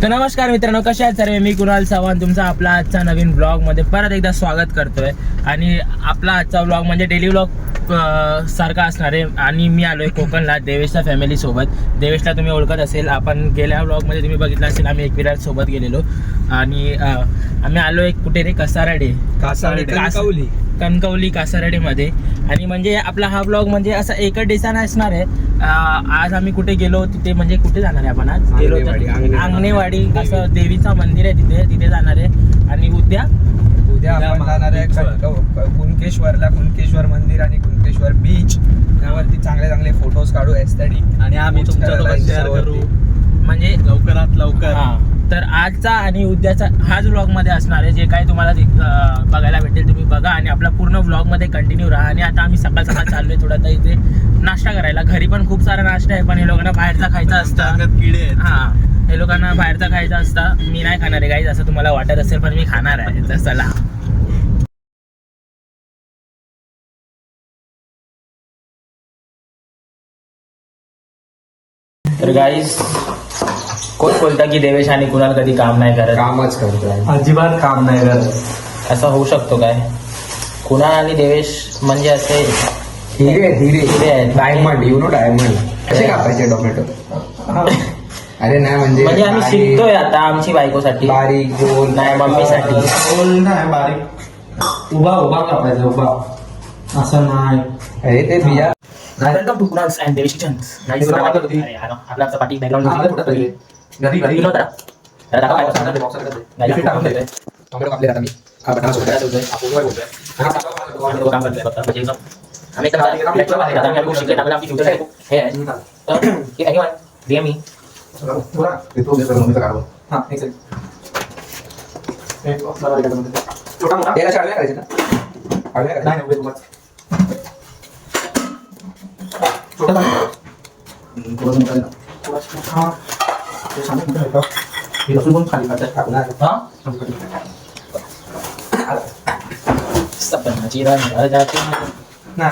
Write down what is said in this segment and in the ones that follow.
तर नमस्कार मित्रांनो, कशा आहेत सर्व? मी कुणाल चव्हाण तुमचा आपला आजचा नवीन ब्लॉगमध्ये परत एकदा स्वागत करतोय. आणि आपला आजचा ब्लॉग म्हणजे डेली ब्लॉग सारखा असणार आहे. आणि मी आलोय कोकणला देवेशच्या फॅमिली सोबत. देवेशला तुम्ही ओळखत असेल, आपण गेल्या ब्लॉगमध्ये तुम्ही बघितलं असेल, आम्ही एकविराज सोबत गेलेलो. आणि आम्ही आलोय कुठे रे, कणकवली कासारडेमध्ये. आणि म्हणजे आपला हा ब्लॉग म्हणजे असा एकच ठिकाण असणार आहे. आज आम्ही कुठे गेलो तिथे, म्हणजे कुठे जाणार आहे आपण? आज गेलो अंगणेवाडी असं देवीचं मंदिर आहे, तिथे जाणार आहे. आणि उद्या आपण जाणार आहे कुणकेश्वरला, कुणकेश्वर मंदिर आणि कुणकेश्वर बीच यावरती चांगले फोटोज काढू एस्थेटिक. आणि आम्ही तुमच्यासोबत शेअर करू म्हणजे लवकरात लवकर. तर आजचा आणि उद्याचा हाच व्लॉगमध्ये असणार आहे. जे काही तुम्हाला बघायला भेटेल तुम्ही बघा आणि आपला पूर्ण व्लॉगमध्ये कंटिन्यू राहा. आणि आता आम्ही सकाळ चाललोय थोडा इथे नाश्ता करायला. घरी पण खूप सारा नाश्ता आहे, पण हे लोकांना बाहेरचा खायचा असतं. हे लोकांना बाहेरचा खायचा असतं. मी नाही खाणार आहे काही, असं तुम्हाला वाटत असेल, पण मी खाणार आहे. तर चला. तर गाईस, कोण बोलता की देवेश आणि कुणाल कधी काम नाही करत? कामच करतो, अजिबात काम नाही करत. असं होऊ शकतो काय? कुणाल आणि देवेश म्हणजे असे हिरे आहेत. Diamond, you know diamond. कसे कापायचे टोमॅटो? अरे नाही म्हणजे आम्ही शिकतोय आता आमची बायकोसाठी. बारीक गोल नाही, मम्मीसाठी. गोल नाही, बारीक उभा कापायचा, उभा. असं नाही. अरे ते बिया welcome to Kunal's and Devesh kitchens. आपला पाठी बॅकग्राऊंड घरी टोमॅटो कापले आता मी.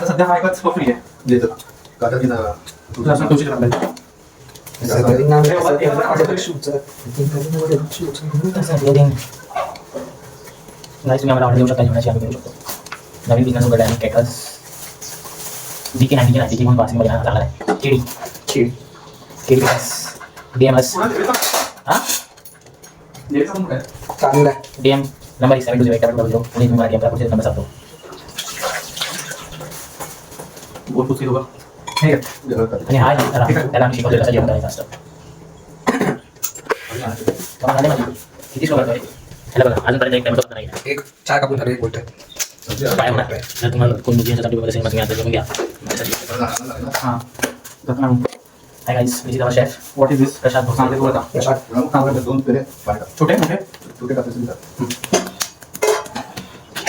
सध्या हा एकच फ्री आहे. देतो तुम्ही आम्हाला ऑर्डर देऊ शकता जेवणाची, आम्ही करू शकतो. नवीन बिझनेस उघडला आहे कॅटर्स. DK 90 म्हणून पासिंग मध्ये चालला आहे. केडी DMS चांगला DM नंबर 7208 पुणे तुम्हाला DM पुढचे नंबर सांगतो. आणि हा त्याला आम्ही शिकवतो कसं जेवण करायचं असतं. किती स्लो करतोय ह्याला बघा. अजूनपर्यंत एक टाइम होत नाही. एक 4 कापून झालं, एक बोलतोय काय होणार? जर तुम्हाला कोण मुलींसाठी वगैरे सेम घ्या तर घेऊन घ्या. Hi guys, this is our chef. What is this? Prashant Bhosale. छोटे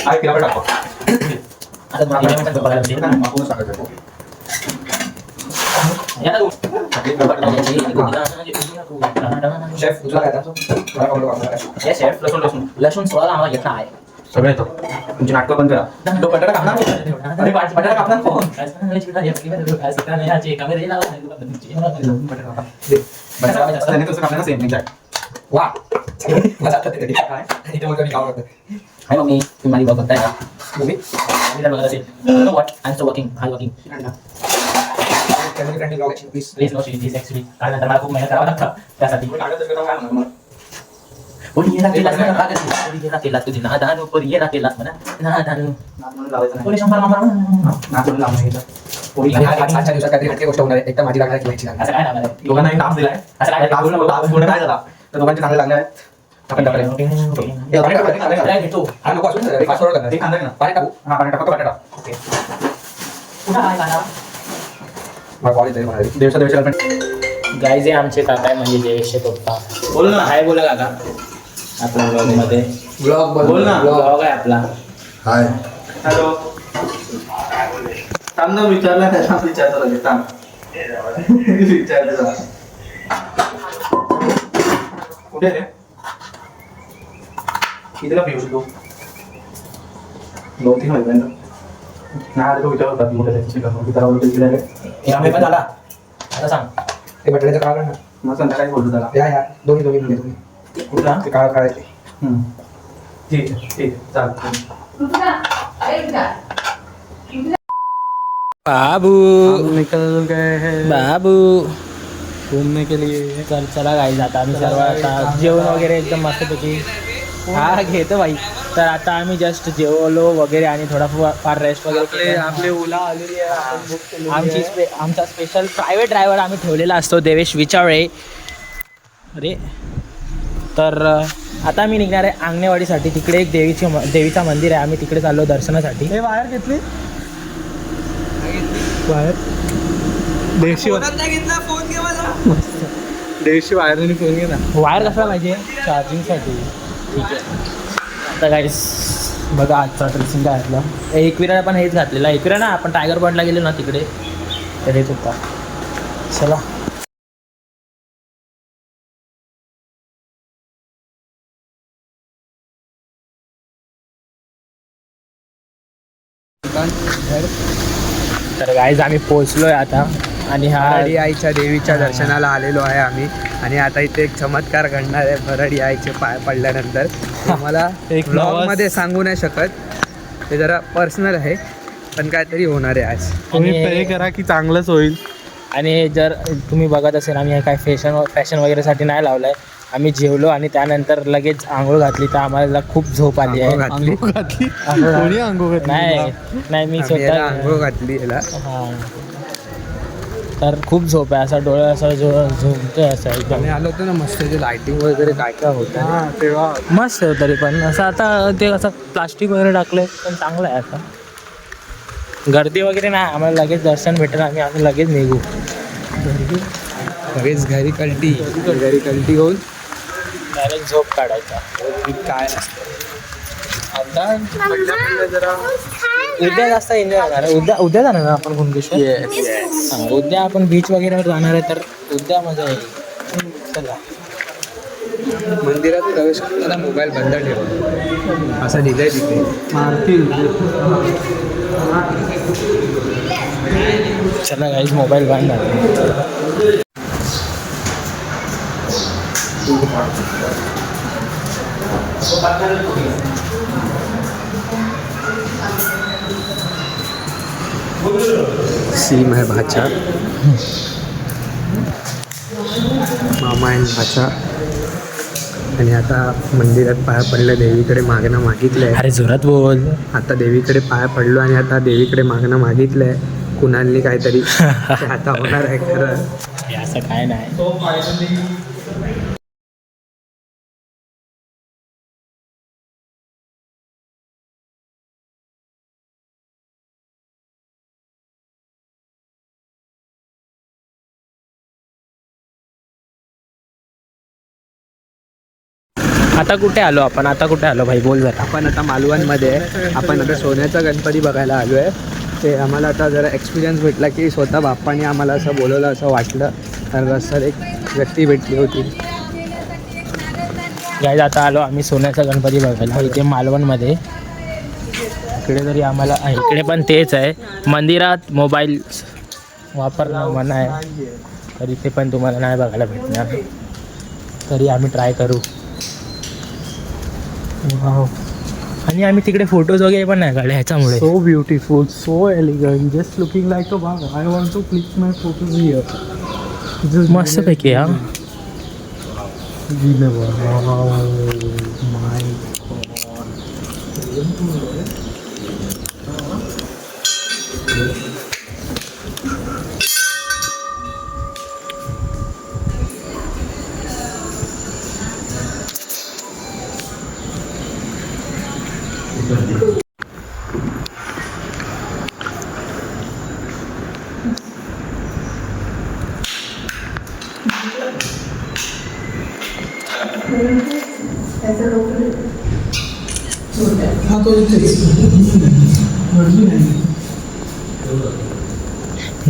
आहे पिरामिड टाकतो. आता तुम्हाला इव्हेंट बघायला मिळेल ना. शेफ तुला काय शेफ लसूण सोळा आम्हाला घेतला आहे. सगळं येतो. तुमची नाटकं बंद करा. बटाटा कापणार नाही. बटाटा कापणार कोण? त्याने तसं कापणार सेम एक्झॅक्ट. वा मला आता ते काय आणि ते मला काम करतं. हाय मम्मी, तुम्ही माझी ब्लॉग बघताय का? मूवी मी बघत असेल. What I am so working family friendly blog आहे please. Please no she actually कारण नंतर मला खूप मेहनत करावं लागतं त्यासाठी. पोळीला केलास ना का करते? पोळीला केलास तुझी नादानू, पोळीला केलास म्हणा नादानू. पोळी 100 मामा नाचून लावून घ्यायचं. पोळी आजच्या दिवसात काहीतरी हटके गोष्ट होणार आहे. एक तर माझी लागणार किंवा असं काय लागणार आहे? दोघांना एक टास्क दिलाय. असं काय पूर्ण काय झाला तर दोघांचे चांगले लागले आहेत. आपण टाकले. घेतो. हा नको असून फास्ट फॉरवर्ड करणार. ते कांदा आहे ना. पाणी टाकू. हा पाणी टाकतो. बटाटा. ओके. कुठं आहे कांदा? मला कॉलेज आहे म्हणाले. देवशा गाईज आमचे काका आहे म्हणजे देवेशचे पप्पा. बोल ना. हाय बोला काका. आपल्या ब्लॉग मध्ये ब्लॉग बोल ना. ब्लॉग आहे आपला. Hi hello. थांब ना, विचारला त्याला विचारतो लगेच. थांब विचारलं जरा. कुठे रे? कितीला पिऊ शकतो? 2-3 वाजेपर्यंत. नाही आले तो विचार होता की मोठ्या आम्ही पण झाला. आता सांग. ते बटाट्याचं काढलं ना. मग संध्याकाळी बोलतो त्याला. या दोन्ही म्हणजे तुम्ही कुठला ते काळ काळ ठीक आहे ठीक आहे चालतं. बाबू निकल गए हैं बाबू घूमने के लिए. चल चला गाईज आता आम्ही सर्व आता जेवण वगैरे एकदम मस्तपैकी हा घेतो बाई. तर आता आम्ही जस्ट जेवलो वगैरे आणि थोडा फार रेस्ट वगैरे केली. आपले ओला आलेली आहे, आपण बुक केलेली आहे. आमचा स्पेशल प्रायव्हेट ड्रायव्हर आम्ही ठेवलेला असतो देवेश विचावळे. अरे तर आता मी निघणार आहे आंगणेवाडीसाठी. तिकडे एक देवीचा मंदिर आहे, आम्ही तिकडे चाललो दर्शनासाठी. हे वायर घेतली वायर 150 वायरने फोन घे ना. वायर कसा पाहिजे चार्जिंगसाठी. ठीक आहे आता गाईस बघा आजचा ड्रेसिंग काय घातला. एकविरा पण हेच घातलेला. एकविरा ना आपण टायगर पॉईंटला गेलो ना तिकडे तर हेच होता. चला तर गाईज आम्ही पोहोचलोय आता आणि हा भराडी आईच्या देवीच्या दर्शनाला आलेलो आहे आम्ही. आणि आता इथे एक चमत्कार घडणार आहे भराडी आईचे पाय पडल्यानंतर. तुम्हाला एक ब्लॉग मध्ये सांगू नाही शकत, ते जरा पर्सनल आहे, पण काहीतरी होणार आहे आज. तुम्ही प्रे करा की चांगलंच होईल. आणि जर तुम्ही बघत असेल आम्ही काय फॅशन वगैरेसाठी नाही लावलं आहे. आम्ही जेवलो आणि त्यानंतर लगेच आंघोळ घातली तर आम्हाला खूप झोप आली आहे. आंघोळ घातली कोणी आंघोळ घातली? नाही मी आम्ही याला स्वतः आंघोळ घातली याला. हां तर खूप झोप आहे. असा डोळा असा झोपतोय असं एकदम. आम्ही आलो होतो ना मस्त, ते लाइटिंग वगैरे काय काय होतं तेव्हा मस्त आहे. तरी पण असं आता ते असं प्लास्टिक वगैरे टाकलं पण चांगलं आहे. आता गर्दी वगैरे नाही, आम्हाला लगेच दर्शन भेटेल. आम्ही लगेच निघू. लगेच घरी कल्टी होऊन डायरेक्ट झोप काढायचा. काय नसतं. आता जरा उद्या जास्त एन्जॉय होणार आहे. उद्या जाणार ना आपण कुणकेश्वर. हां उद्या आपण बीच वगैरे जाणार आहे तर उद्या मजा येईल. चला मंदिरात प्रवेश करताना मोबाईल बंद ठेवा असं लिहिलंय तिथे. चला गाईज मोबाईल बंद आहे. सीम है भाचा, मामा आहे भाचा. आणि आता मंदिरात पाया पडलं, देवीकडे मागणं मागितलंय. अरे जोरात बोल. आता देवीकडे पाया पडलो आणि आता देवीकडे मागणं मागितलंय कुणालनी काहीतरी. ते आता होणार आहे खरं. हे असं काय नाही. आता कुठे आलो आपण. आता कुठे आलो भाई बोल जरा. आपण आता मालवणमध्ये आहे. आपण आता सोन्याचा गणपती बघायला आलो आहे. ते आम्हाला आता जरा एक्सपिरियन्स भेटला की स्वतः बाप्पाने आम्हाला असं बोलवलं असं वाटलं. कारण रस्त्यात एक व्यक्ती भेटली होती. गाईज आता आलो आम्ही सोन्याचा गणपती बघायला इथे मालवणमध्ये. इकडे तरी आम्हाला इकडे पण तेच आहे. मंदिरात मोबाईल वापरणं मना आहे, तर इथे पण तुम्हाला नाही बघायला भेटणार. तरी आम्ही ट्राय करू. वाव. आणि आम्ही तिकडे फोटोज वगैरे पण नाही काढले ह्याच्यामुळे. So beautiful, so elegant, just looking like a bagh. I want to click my photos here. मस्तपैकी हा. माय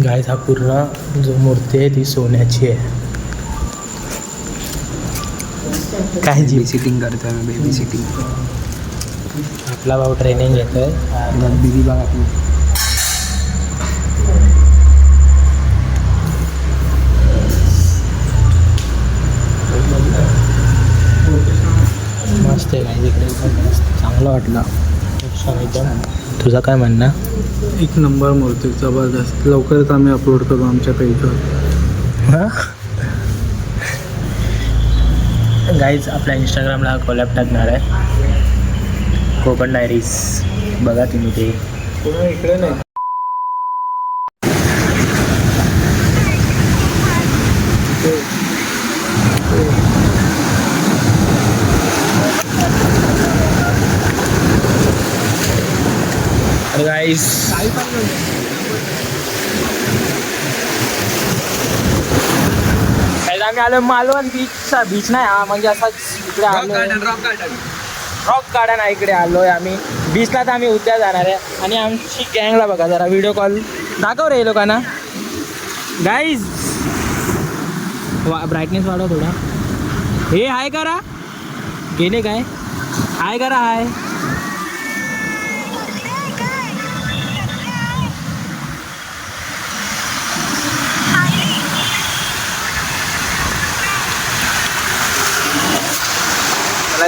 गाईज हा पूर्ण जो मूर्ती आहे ती सोन्याची आहे. काय जी बेबी सिटिंग करतोय मी, बेबी सिटिंग. आपला भाऊ ट्रेनिंग घेतोय. बेबी बघ आपली. तुझं काय म्हणणं? एक नंबर मूर्ती जबरदस्त. लवकरच आम्ही अपलोड करू आमच्या पेजवर. गाईज आपल्या इंस्टाग्रामला कोलॅब टाकणार आहे कोकण डायरीज, बघा तुम्ही ते. इकडे नाही. गाईज आम्ही आलो मालवण बीच नाही हा, म्हणजे असा इकडे आलो रॉक गार्डन आहे, इकडे आलोय आम्ही बीचला. तर आम्ही उद्या जाणार आहे आणि आमची गँगला बघा जरा व्हिडिओ कॉल दाखव रे लोकांना. गाईज ब्राईटनेस वाढव थोडा. हे हाय करा, गेले काय? हाय करा, हाय.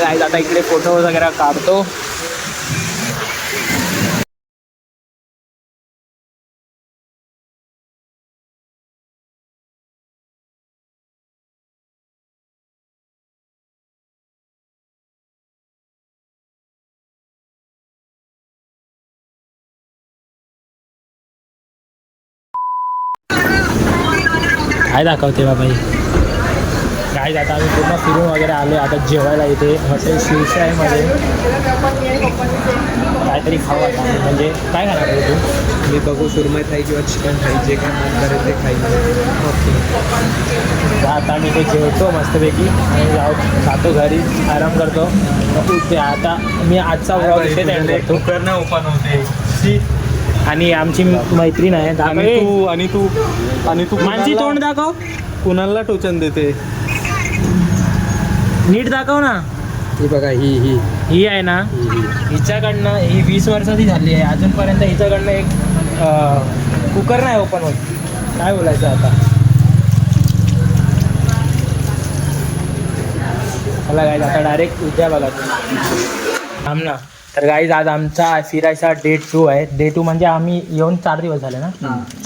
गाईज आता इकडे फोटो वगैरे काढतो. काय दाखवते बाबाई. गाईज आता आम्ही पूर्ण फिरून वगैरे आलो. आता जेवायला इथे हॉटेल शिवशाहीमध्ये काहीतरी खाऊ आता. म्हणजे काय खाणार आहे तू? मी बघू सुरमई थाई किंवा चिकन थाई, जे काय मन करेल ते खाईल. ओके, आता आम्ही इथे जेवतो मस्तपैकी आणि जातो घरी, आराम करतो. ते आता मी आजचा व्लॉग इथेच एंड करतो. कुकर नाही ओपन होते. आणि आमची मैत्रीण आहे आणि तू माझी तोंड दाखव, कुणाला टोचन देते. नीट दाखव ना. ही बघा, ही आहे ना, हिच्याकडनं ही 20 वर्षाची झाली आहे, अजूनपर्यंत हिच्याकडनं एक कुकर नाही ओपन होत. काय बोलायचं आता. मला गाईज आता डायरेक्ट उद्या बघा थांब ना. तर गाईज आज आमचा फिरायचा डे 2 आहे. डे 2 म्हणजे आम्ही येऊन 4 दिवस झाले ना,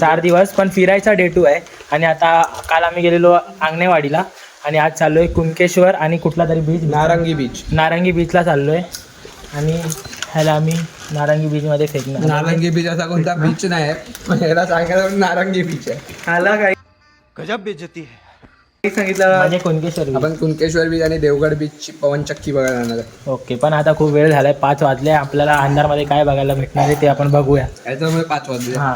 4 दिवस, पण फिरायचा डे 2 आहे. आणि आता काल आम्ही गेलेलो आंगणेवाडीला आणि आज चाललोय कुणकेश्वर आणि कुठला तरी बीच, नारंगी बीचला चाललोय. आणि ह्याला आम्ही नारंगी बीचमध्ये फेकणार. नारंगी बीच असा कोणता बीच नाही आहे, याला सांगायला नारंगी बीच आहे. आला काय गजब बेइज्जती है. सांगितलं म्हणजे कुणकेश्वर beach. आपण कुणकेश्वर बीच आणि देवगड बीचची पवनचक्की बघायला जाणार आहे. ओके, पण आता खूप वेळ झालाय, 5 वाजले. आपल्याला अंधारमध्ये काय बघायला भेटणार आहे ते आपण बघूया. याच्यामुळे 5 वाजले. हां,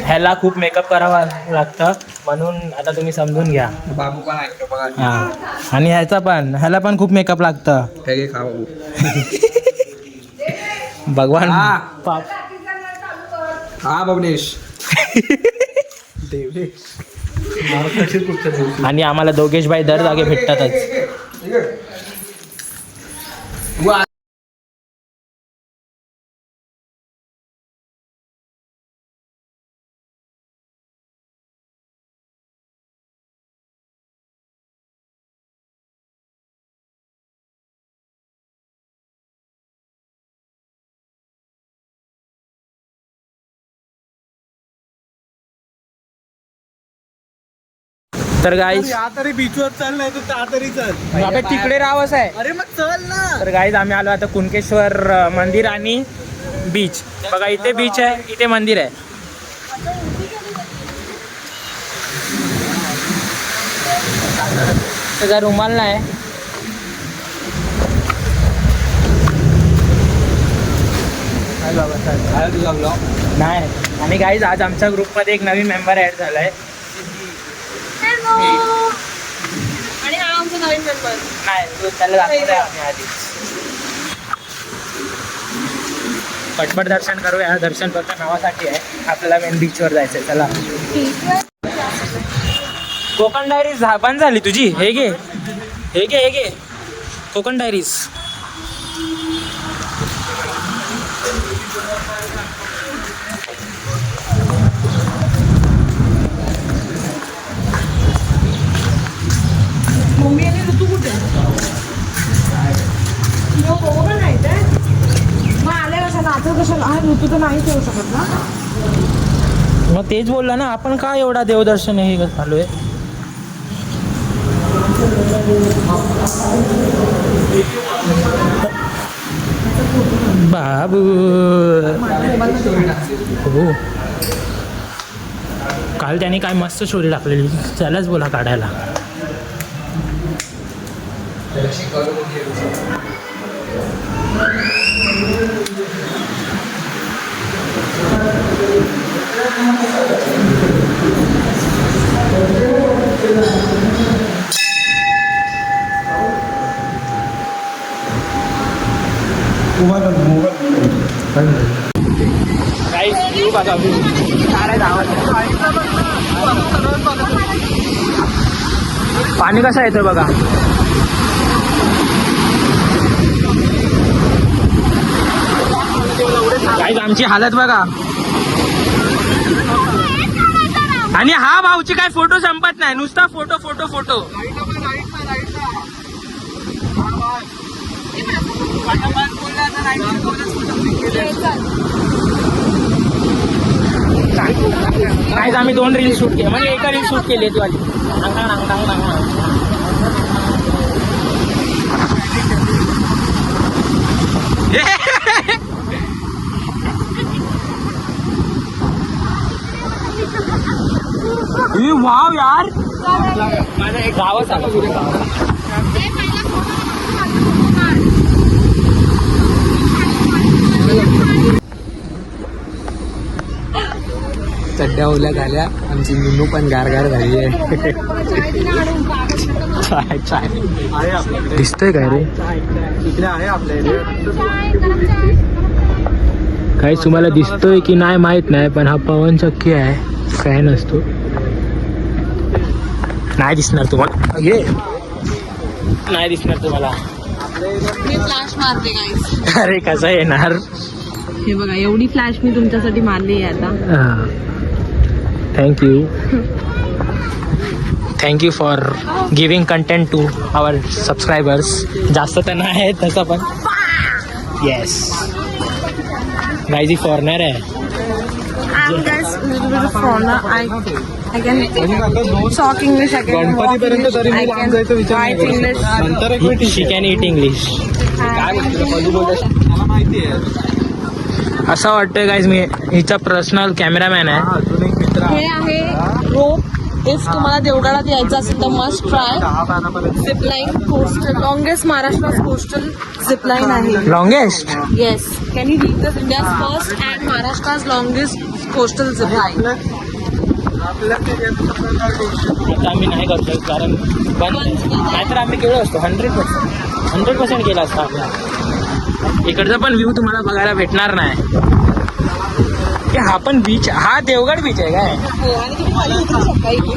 ह्याला खूप मेकअप करावा लागतं, म्हणून आता तुम्ही समजून घ्या. बाबू पण ऐकतो बघा. हां, आणि ह्याला पण खूप मेकअप लागतं. हे घे, खा बाबू. भगवान हा. बाप. हा भवनेश. आणि आम्हाला दोघेश भाई दर जागे भेटतातच. तर गाईज तरी बीचवर चल, नाही तर त्या तरी चल. तिकडे राहावंच आहे. अरे मग चल ना. तर गाईज आम्ही आलो आता कुणकेश्वर मंदिर आणि बीच. बघा इथे बीच आहे, इथे मंदिर आहे. त्याचा रुमाल नाही. नाही. आणि गाईज आज आमच्या ग्रुपमध्ये एक नवीन मेंबर ऍड झालाय. आणि हा आमचा नवीन मेंबर. नाही, त्याला दाखवलंय आम्ही आधी. पटपट दर्शन करूया. दर्शन फक्त नावासाठी आहे, आपल्याला मेन बीचवर जायचंय. चला. कोकण डायरीज बंद झाली तुझी. हे घे, हे घे, हे घे कोकण डायरीज. मम्मी आणि ऋतू कुठे कोकण आहे ते. मग आले कशा नाचत कशाला. हा ऋतू तर नाहीच येऊ शकत ना. मग तेच बोलला ना आपण, का एवढा देवदर्शन हे चालू आहे. बाबू हो, काल त्याने काय मस्त स्टोरी टाकलेली, त्यालाच बोला काढायला. पाणी कसं येतोय बघा. गाईज आमची हालत बघा. आणि हा भाऊची काय फोटो संपत नाही, नुसता फोटो फोटो फोटो. गाईज आम्ही 2 रील शूट केले, म्हणजे एका रील शूट केली ती वाली. वाव यार, गावात चड्ड्या ओल्या झाल्या, आमची मिनू पण गारगार झाली आहे. चाय दिसतंय काय रे. इकडे आहे आपल्या काही तुम्हाला दिसतोय की नाही माहित नाही, पण हा पवन चक्की आहे, फॅन असतो. नाही दिसणार तुम्हाला, ये नाही दिसणार तुम्हाला. मी फ्लॅश मारते गाईस. अरे कसं येणार. हे बघा, एवढी फ्लॅश मी तुमच्यासाठी मारली आहे आता. Thank you for giving content to our subscribers. जास्त तर नाही आहे तसं, पण येस गाईज फॉरनर आहे. I'm guys a little bit of foreigner. I can talk English. I can walk English. I can write English. She can it English. असं वाटतंय guys मी हिचा पर्सनल कॅमेरामॅन आहे. हे आहे रोप. इफ तुम्हाला देवगडात यायचं असेल तर must try. Zipline coastal, longest Maharashtra coastal zipline आहे. Longest. Yes. Can you read this? India's first and Maharashtra's longest coastal zipline. आता आम्ही नाही करतो कारण बंद, नाहीतर आम्ही केलो असतो 100% केला असता आपला. इकडचा पण व्ह्यू तुम्हाला बघायला भेटणार नाही. हा पण बीच, हा देवगड बीच आहे काय. आणि तुम्ही खाली उतरू शकता इथे.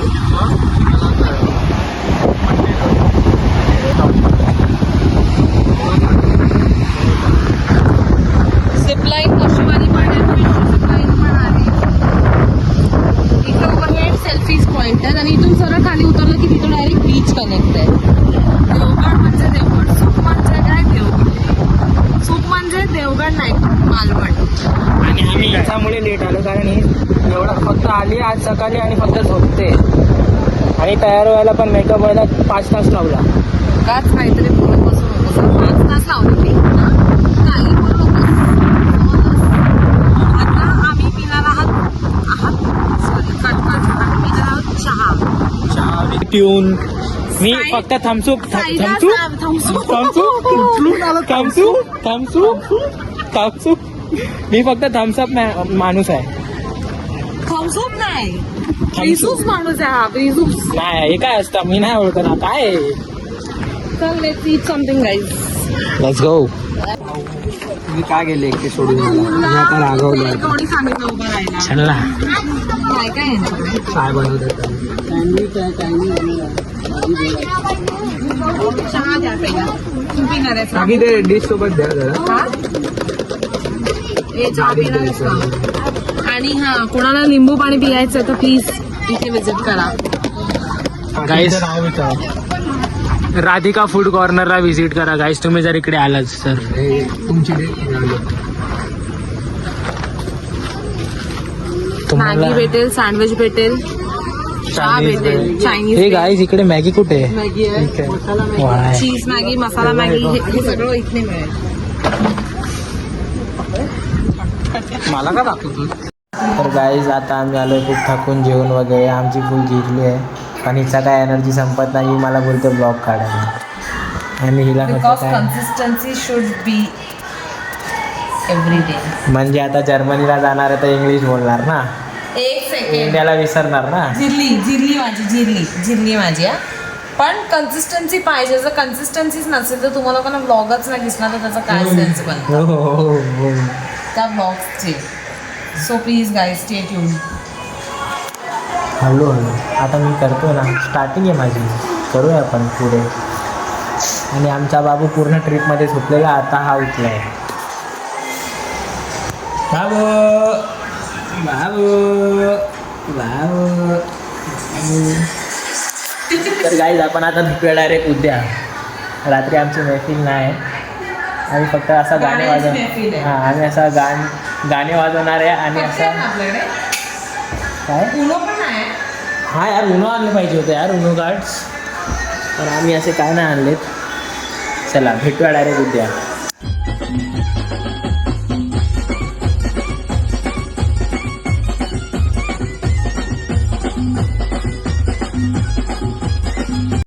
झिपलाईन नशिबानी पण आहे, झिपलाईन पण आहे. इथे ओव्हरहेड सेल्फीज पॉइंट आहेत आणि इथून सरळ खाली उतरलं की तिथं डायरेक्ट बीच कनेक्ट आहे. देवगड म्हणजे देवगड, सुख म्हणजे काय देवगड, सुख म्हणजे देवगड नाही मालवण. आणि आम्ही याच्यामुळे लेट आलो कारण ही एवढं फक्त आली आज सकाळी आणि फक्त झोपते. आणि तयार व्हायला पण मेकअप व्हायला 5 तास लावला. काच काहीतरी बोलत बसू नकोस. 5 तास लावले मी. काही बोलू नकोस. आता आम्ही पिणार आहात सॉरी कटकट पिणार आहोत चहा. ट्यून. मी फक्त थम्सअप मी फक्त थम्सअप माणूस आहे. थम्सअप नाही, रिझूस माणूस आहे हा. रिझूस नाही, हे काय असतं मी नाही ओळखत. काय चल let's eat something guys. Let's go. मी काय गेले एकटे सोडून मला, मी आता रागवलं. कोणी सांगितलं उभं राहायला. चला काय काय आहे काय बनवतात चहा द्या पहिला. तू पिणार आहेस ना? बाकी ते डिश सोबत द्या जरा. हा? हे चहा पिणार आहेस का? आणि हा, कोणाला लिंबू पाणी पियायचं तर प्लीज इथे विजिट करा. गाईस राधिका फूड कॉर्नरला व्हिजिट करा गाईस, तुम्ही जर इकडे आलात तर. तुमची मॅगी भेटेल, सँडविच भेटेल, चहा भेटेल, चायनीज हे गाईज इकडे मॅगी कुठे आहे? मॅगी आहे, मसाला वाह. मॅगी, चीज मॅगी, मसाला मॅगी, हे सगळं इथे मिळेल. मला का दाखवतो? तर गाईज आता आम्ही आलोय खूप थकून जेवण वगैरे आमची फुल जिरली आहे, पण हिचा काय एनर्जी संपत नाही. मला बोलतो ब्लॉग काढायला आणि हिला कसं काय consistency should be every day. म्हणजे आता जर्मनीला जाणार आहे तर इंग्लिश बोलणार ना, एक सेकंड, इंडियाला विसरणार ना. जिरली माझी हा. पण कन्सिस्टन्सी पाहिजे. जर कन्सिस्टन्सीच नसेल तर तुम्हाला कोणा ब्लॉगच नाही दिसणार, तर त्याचा काय सेन्स बनतो हो हो हो हो. त्या ब्लॉग्सचे. So please guys stay tune. हळूहळू आता मी करतो ना, स्टार्टिंग आहे माझी, करूया आपण पुढे. आणि आमचा बाबू पूर्ण ट्रिपमध्ये झोपलेला, आता हा उठलाय. बाबू बाबू बाबू. तर गाईज आपण आता भेटूया डायरेक्ट उद्या. रात्री आमची महफिल नाही, आम्ही फक्त असं गाणे गाण्याची वाजव महफिल आहे. हां आम्ही असं गाणे वाजवणार आहे आणि असं आपल्याकडे काय. उनो पण आहे. हा यार उनो आणले पाहिजे होते यार, उनो कार्ड्स, पण आम्ही असे काय नाही आणलेत. चला भेटूया डायरेक्ट उद्या.